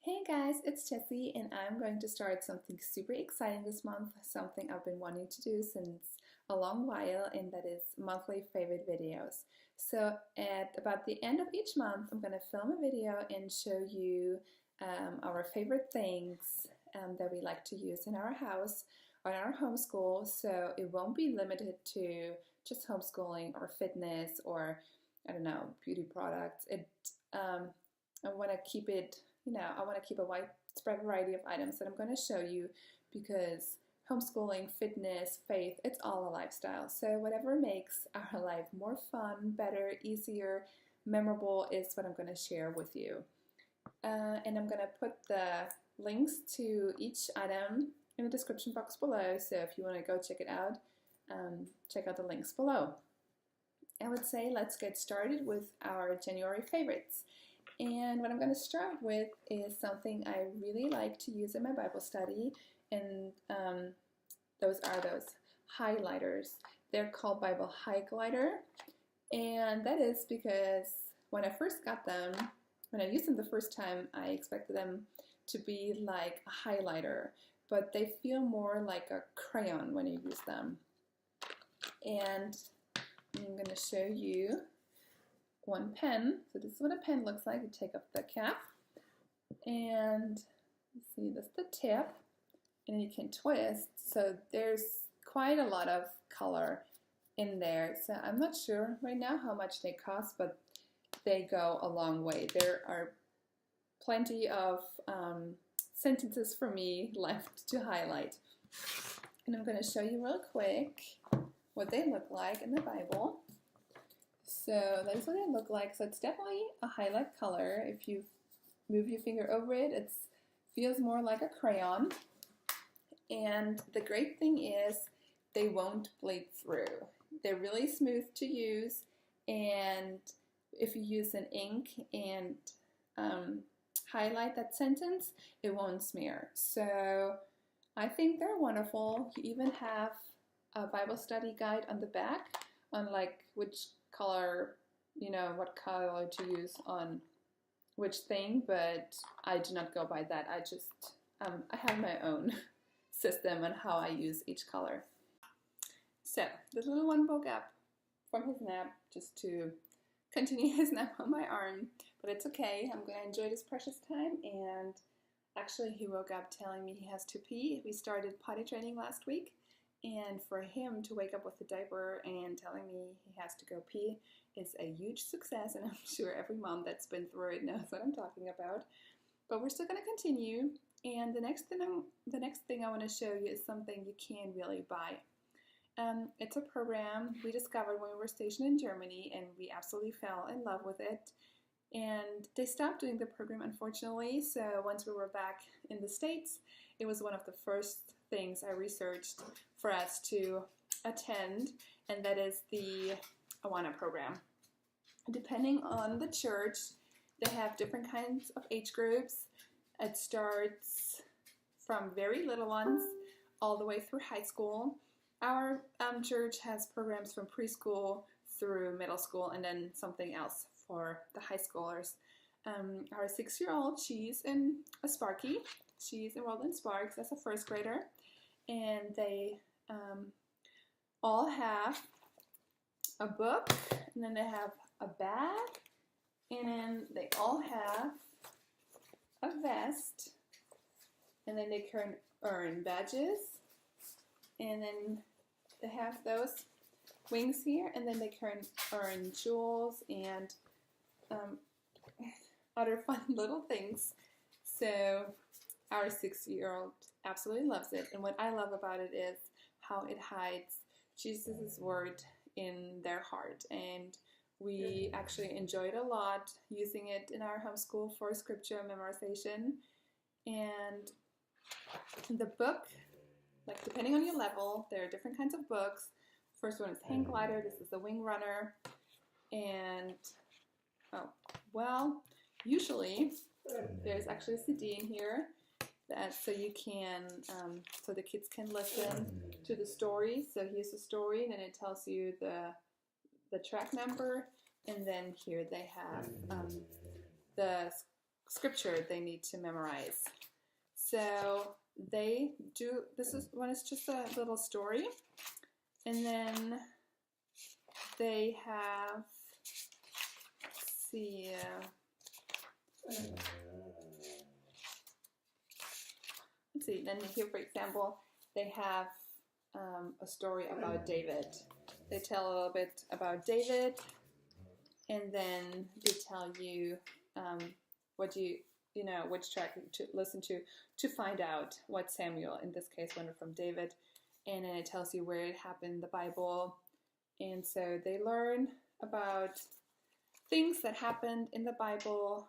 Hey guys, it's Jessie and I'm going to start something super exciting this month, something I've been wanting to do since a long while, and that is monthly favorite videos. So at about the end of each month, I'm going to film a video and show you our favorite things that we like to use in our house or in our homeschool. So it won't be limited to just homeschooling or fitness or, I don't know, beauty products. I want to keep it, I want to keep a widespread variety of items that I'm going to show you because homeschooling, fitness, faith, it's all a lifestyle. So whatever makes our life more fun, better, easier, memorable is what I'm going to share with you. And I'm going to put the links to each item in the description box below. So if you want to go check it out, check out the links below. I would say let's get started with our January favorites. And what I'm going to start with is something I really like to use in my Bible study, and those are those highlighters. They're called Bible Highlighter, and that is because when I first got them, when I used them the first time, I expected them to be like a highlighter, but they feel more like a crayon when you use them. And I'm going to show you one pen. So this is what a pen looks like. You take off the cap and you see that's the tip, and then you can twist. So there's quite a lot of color in there. So I'm not sure right now how much they cost, but they go a long way. There are plenty of sentences for me left to highlight. And I'm going to show you real quick what they look like in the Bible. So that is what they look like. So it's definitely a highlight color. If you move your finger over it, it feels more like a crayon. And the great thing is they won't bleed through. They're really smooth to use, and if you use an ink and highlight that sentence, it won't smear. So I think they're wonderful. You even have a Bible study guide on the back on like which color, what color to use on which thing, but I do not go by that. I just, I have my own system on how I use each color. So the little one woke up from his nap just to continue his nap on my arm, but it's okay. I'm going to enjoy this precious time, and actually he woke up telling me he has to pee. We started potty training last week, and for him to wake up with a diaper and telling me he has to go pee is a huge success, and I'm sure every mom that's been through it knows what I'm talking about. But we're still going to continue, and the next thing I want to show you is something you can really buy. It's a program we discovered when we were stationed in Germany, and we absolutely fell in love with it. And they stopped doing the program, unfortunately, so once we were back in the States, it was one of the first things I researched for us to attend, and that is the Awana program. Depending on the church, they have different kinds of age groups. It starts from very little ones all the way through high school. Our church has programs from preschool through middle school, and then something else for the high schoolers. Our 6-year-old, she's in a Sparky. She's enrolled in Sparks as a first grader, and they all have a book, and then they have a bag, and then they all have a vest, and then they can earn badges, and then they have those wings here, and then they can earn jewels and other fun little things. So our 6-year-old absolutely loves it, and what I love about it is how it hides Jesus' word in their heart, and we actually enjoyed a lot using it in our homeschool for scripture memorization. And the book, like depending on your level, there are different kinds of books. First one is Hang Glider. This is the Wing Runner, and usually there's actually a CD in here that so you can so the kids can listen to the story. So here's the story, and then it tells you the track number, and then here they have the scripture they need to memorize. So they do, this is one is just a little story, and then they have, let's see, then here, for example, they have a story about David. They tell a little bit about David, and then they tell you what which track to listen to find out what Samuel, in this case, went from David, and then it tells you where it happened in the Bible. And so they learn about things that happened in the Bible,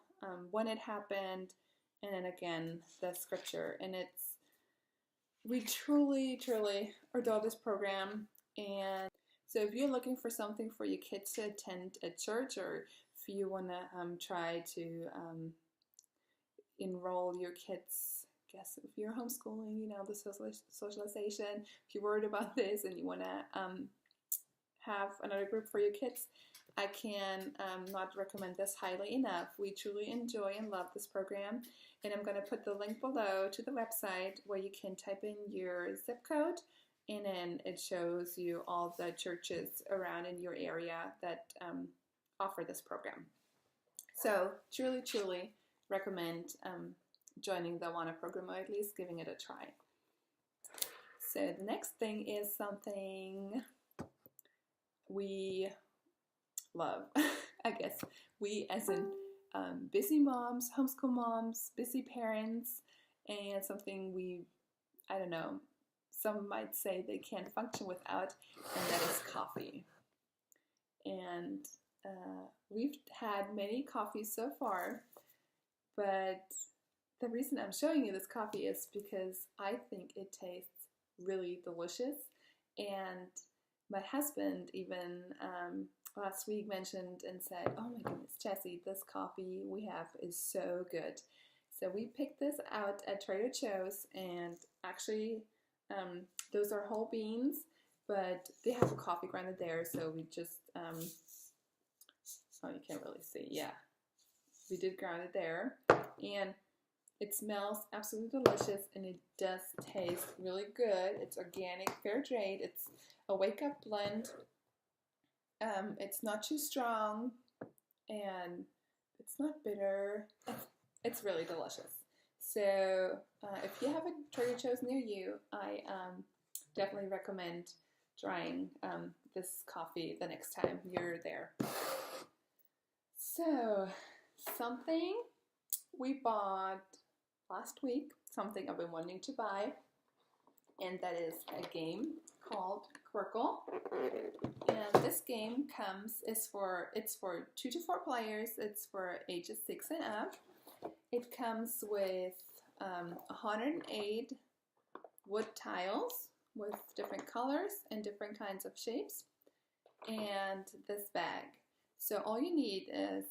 when it happened, and then again the scripture. And we truly adore this program. And so if you're looking for something for your kids to attend at church, or if you want to try to enroll your kids, I guess if you're homeschooling, the socialization, if you're worried about this and you want to have another group for your kids, I can not recommend this highly enough. We truly enjoy and love this program, and I'm going to put the link below to the website where you can type in your zip code, and then it shows you all the churches around in your area that offer this program. So truly recommend joining the Awana program, or at least giving it a try. So the next thing is something we love. I guess we, as in busy moms, homeschool moms, busy parents, and something I don't know, some might say they can't function without, and that is coffee. And we've had many coffees so far, but the reason I'm showing you this coffee is because I think it tastes really delicious. And my husband even last week mentioned and said, "Oh my goodness, Jessie, this coffee we have is so good." So we picked this out at Trader Joe's, and actually those are whole beans, but they have a coffee grinder there, so we just, oh, you can't really see, yeah. We did grind it there, and it smells absolutely delicious, and it does taste really good. It's organic, fair trade. It's a wake-up blend. It's not too strong, and it's not bitter. It's really delicious. So if you have a Trader Joe's near you, I definitely recommend trying this coffee the next time you're there. So something we bought last week, something I've been wanting to buy, and that is a game called Quirkle. And this game it's for 2 to 4 players. It's for ages 6 and up. It comes with 108 wood tiles with different colors and different kinds of shapes, and this bag. So all you need is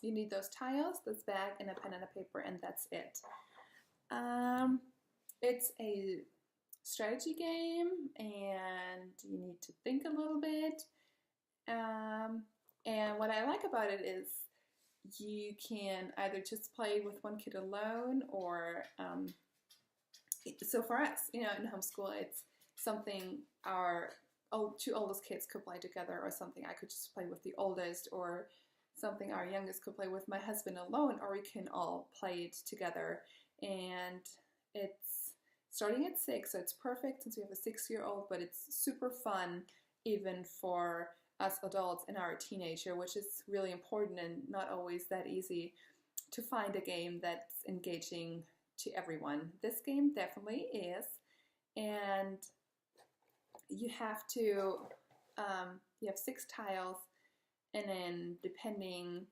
you need those tiles, this bag, and a pen and a paper, and that's it. It's a strategy game, and you need to think a little bit. And what I like about it is you can either just play with one kid alone, or so for us, in homeschool, it's something our 2 oldest kids could play together, or something I could just play with the oldest, or something our youngest could play with my husband alone, or we can all play it together. And it's starting at 6, so it's perfect since we have a 6-year-old, but it's super fun even for us adults and our teenager, which is really important and not always that easy to find a game that's engaging to everyone. This game definitely is, and you have to, you have 6 tiles, and then depending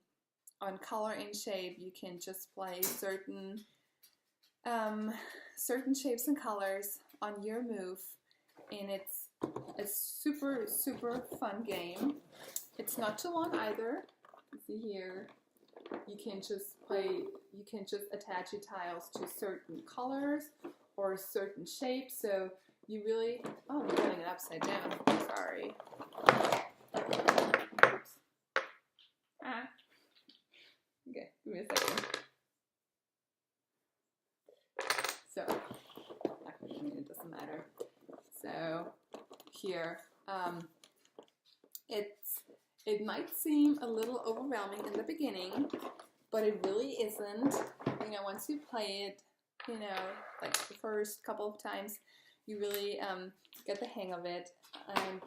on color and shape, you can just play certain shapes and colors on your move, and it's a super fun game. It's not too long either. You see here, you can just attach your tiles to certain colors or certain shapes, so you really, oh, I'm putting it upside down, sorry. Oops. Okay, give me a second. mean, it doesn't matter. So here, it might seem a little overwhelming in the beginning, but it really isn't. You know, once you play it, you know, like the first couple of times, you really get the hang of it. And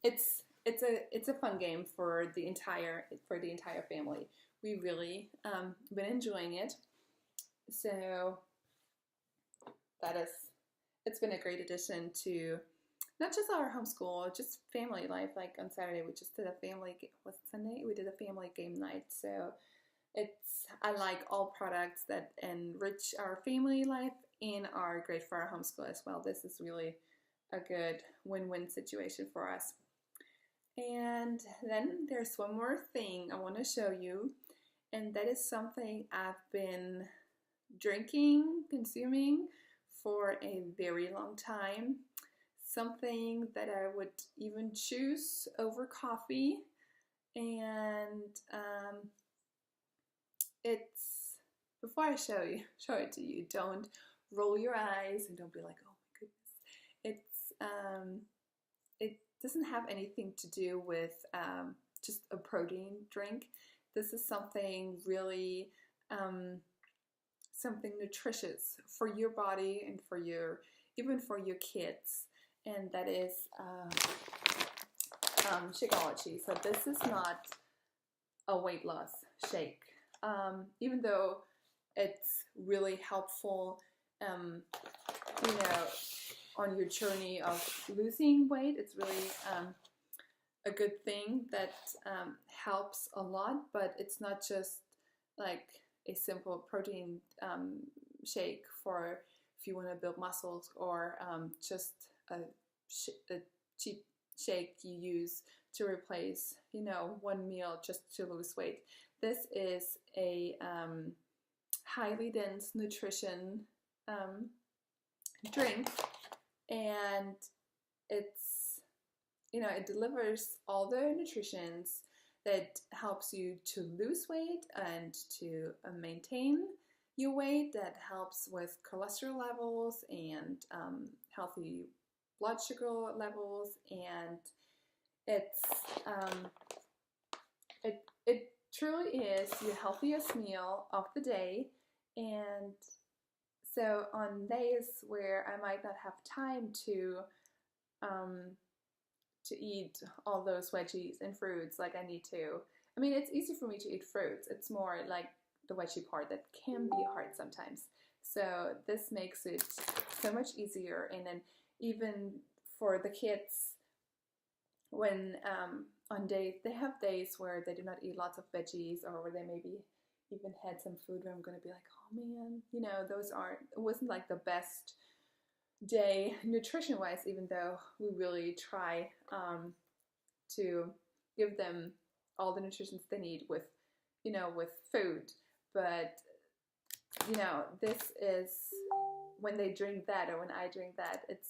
it's a fun game for the entire family. We really been enjoying it. So it's been a great addition to not just our homeschool, just family life. Like on Saturday, we just did a family, was it Sunday? We did a family game night. So I like all products that enrich our family life and are great for our homeschool as well. This is really a good win-win situation for us. And then there's one more thing I want to show you, and that is something I've been consuming for a very long time. Something that I would even choose over coffee. And before I show it to you, don't roll your eyes and don't be like, oh my goodness. It doesn't have anything to do with just a protein drink. This is something really something nutritious for your body and even for your kids, and that is Shakeology. So this is not a weight loss shake, even though it's really helpful, you know, on your journey of losing weight. It's really a good thing that helps a lot, but it's not just like a simple protein shake for if you want to build muscles, or just a cheap shake you use to replace, you know, one meal just to lose weight. This is a highly dense nutrition drink, and it's, you know, it delivers all the nutrients that helps you to lose weight and to maintain your weight, that helps with cholesterol levels and healthy blood sugar levels, and it truly is your healthiest meal of the day. And so on days where I might not have time to eat all those veggies and fruits like I need to. I mean, it's easy for me to eat fruits. It's more like the veggie part that can be hard sometimes. So this makes it so much easier. And then even for the kids, when on days, they have days where they do not eat lots of veggies, or where they maybe even had some food where I'm going to be like, oh man, you know, it wasn't like the best day nutrition wise, even though we really try to give them all the nutrition they need with, you know, with food. But, you know, this is, when they drink that, or when I drink that, it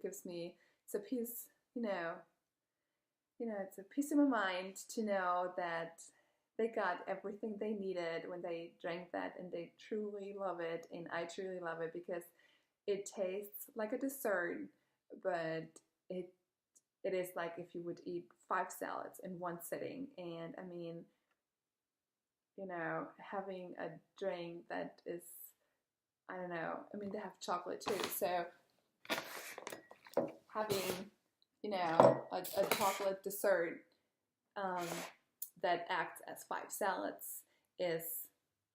gives me, it's a peace, you know, it's a peace of my mind to know that they got everything they needed when they drank that, and they truly love it, and I truly love it, because it tastes like a dessert, but it is like if you would eat 5 salads in one sitting. And I mean, you know, having a drink that is, I don't know, I mean, they have chocolate too, so having, you know, a chocolate dessert that acts as 5 salads is,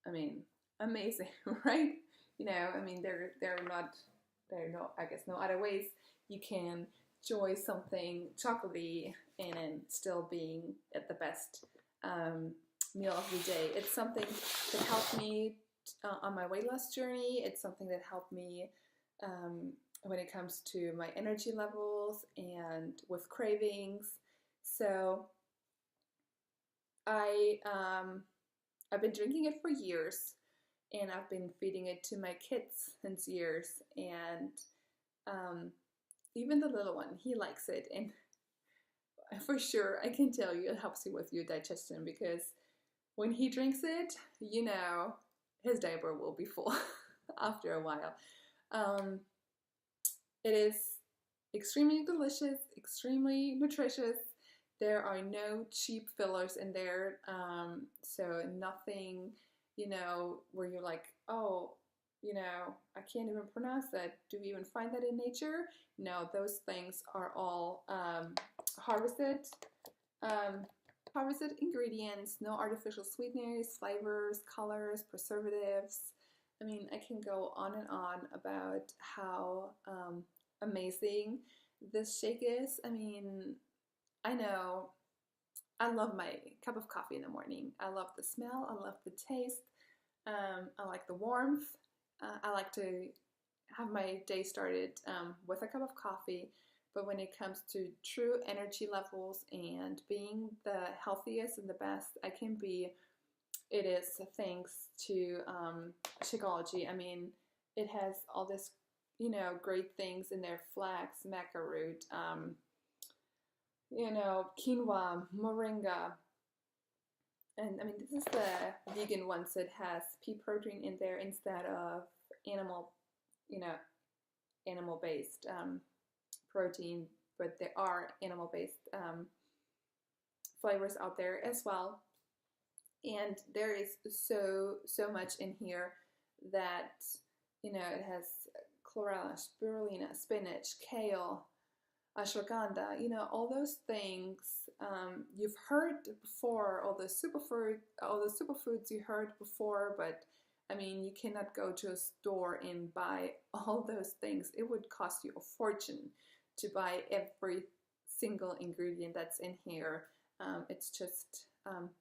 I mean, amazing, right? You know, I mean, there are no, I guess, no other ways you can enjoy something chocolatey and still being at the best meal of the day. It's something that helped me on my weight loss journey. It's something that helped me when it comes to my energy levels and with cravings. So I've been drinking it for years, and I've been feeding it to my kids since years, and even the little one, he likes it, and for sure I can tell you it helps you with your digestion, because when he drinks it, you know, his diaper will be full after a while. It is extremely delicious, extremely nutritious. There are no cheap fillers in there, so nothing, you know, where you're like, oh, you know, I can't even pronounce that. Do we even find that in nature? No, those things are all harvested ingredients, no artificial sweeteners, flavors, colors, preservatives. I mean, I can go on and on about how amazing this shake is. I mean, I know I love my cup of coffee in the morning. I love the smell, I love the taste, I like the warmth. I like to have my day started with a cup of coffee. But when it comes to true energy levels and being the healthiest and the best I can be, it is thanks to Shakeology. I mean, it has all this, you know, great things in there: flax, maca root, you know, quinoa, moringa. And I mean, this is the vegan one, so it has pea protein in there instead of animal, you know, animal-based protein, but there are animal-based flavors out there as well. And there is so much in here that, you know, it has chlorella, spirulina, spinach, kale, ashwagandha, you know, all those things you've heard before, all the superfoods you heard before, but I mean, you cannot go to a store and buy all those things. It would cost you a fortune to buy every single ingredient that's in here. It's just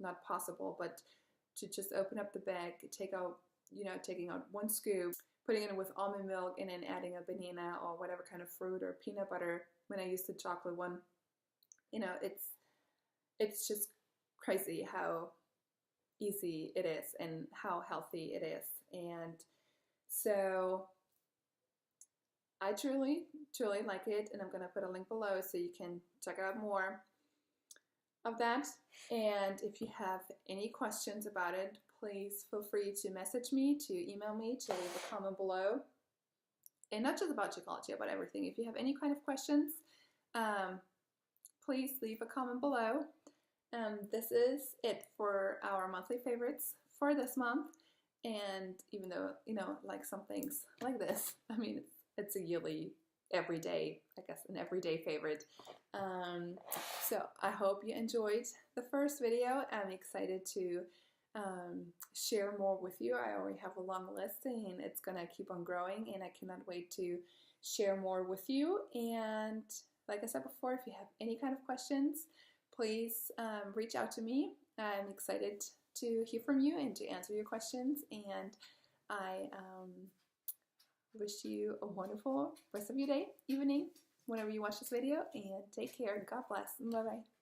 not possible. But to just open up the bag, taking out one scoop, putting it in with almond milk, and then adding a banana or whatever kind of fruit or peanut butter. When I use the chocolate one, you know, it's just crazy how easy it is and how healthy it is. And so I truly like it, and I'm going to put a link below so you can check out more of that. And if you have any questions about it, please feel free to message me, to email me, to leave a comment below. And not just about Shakeology, about everything. If you have any kind of questions, please leave a comment below. This is it for our monthly favorites for this month. And even though, you know, like some things like this, I mean, it's a yearly, everyday, I guess, an everyday favorite. So I hope you enjoyed the first video. I'm excited to share more with you. I already have a long list, and it's gonna keep on growing, and I cannot wait to share more with you. And like I said before, if you have any kind of questions, please reach out to me. I'm excited to hear from you and to answer your questions, and I wish you a wonderful rest of your day, evening, whenever you watch this video, and take care. God bless. Bye-bye.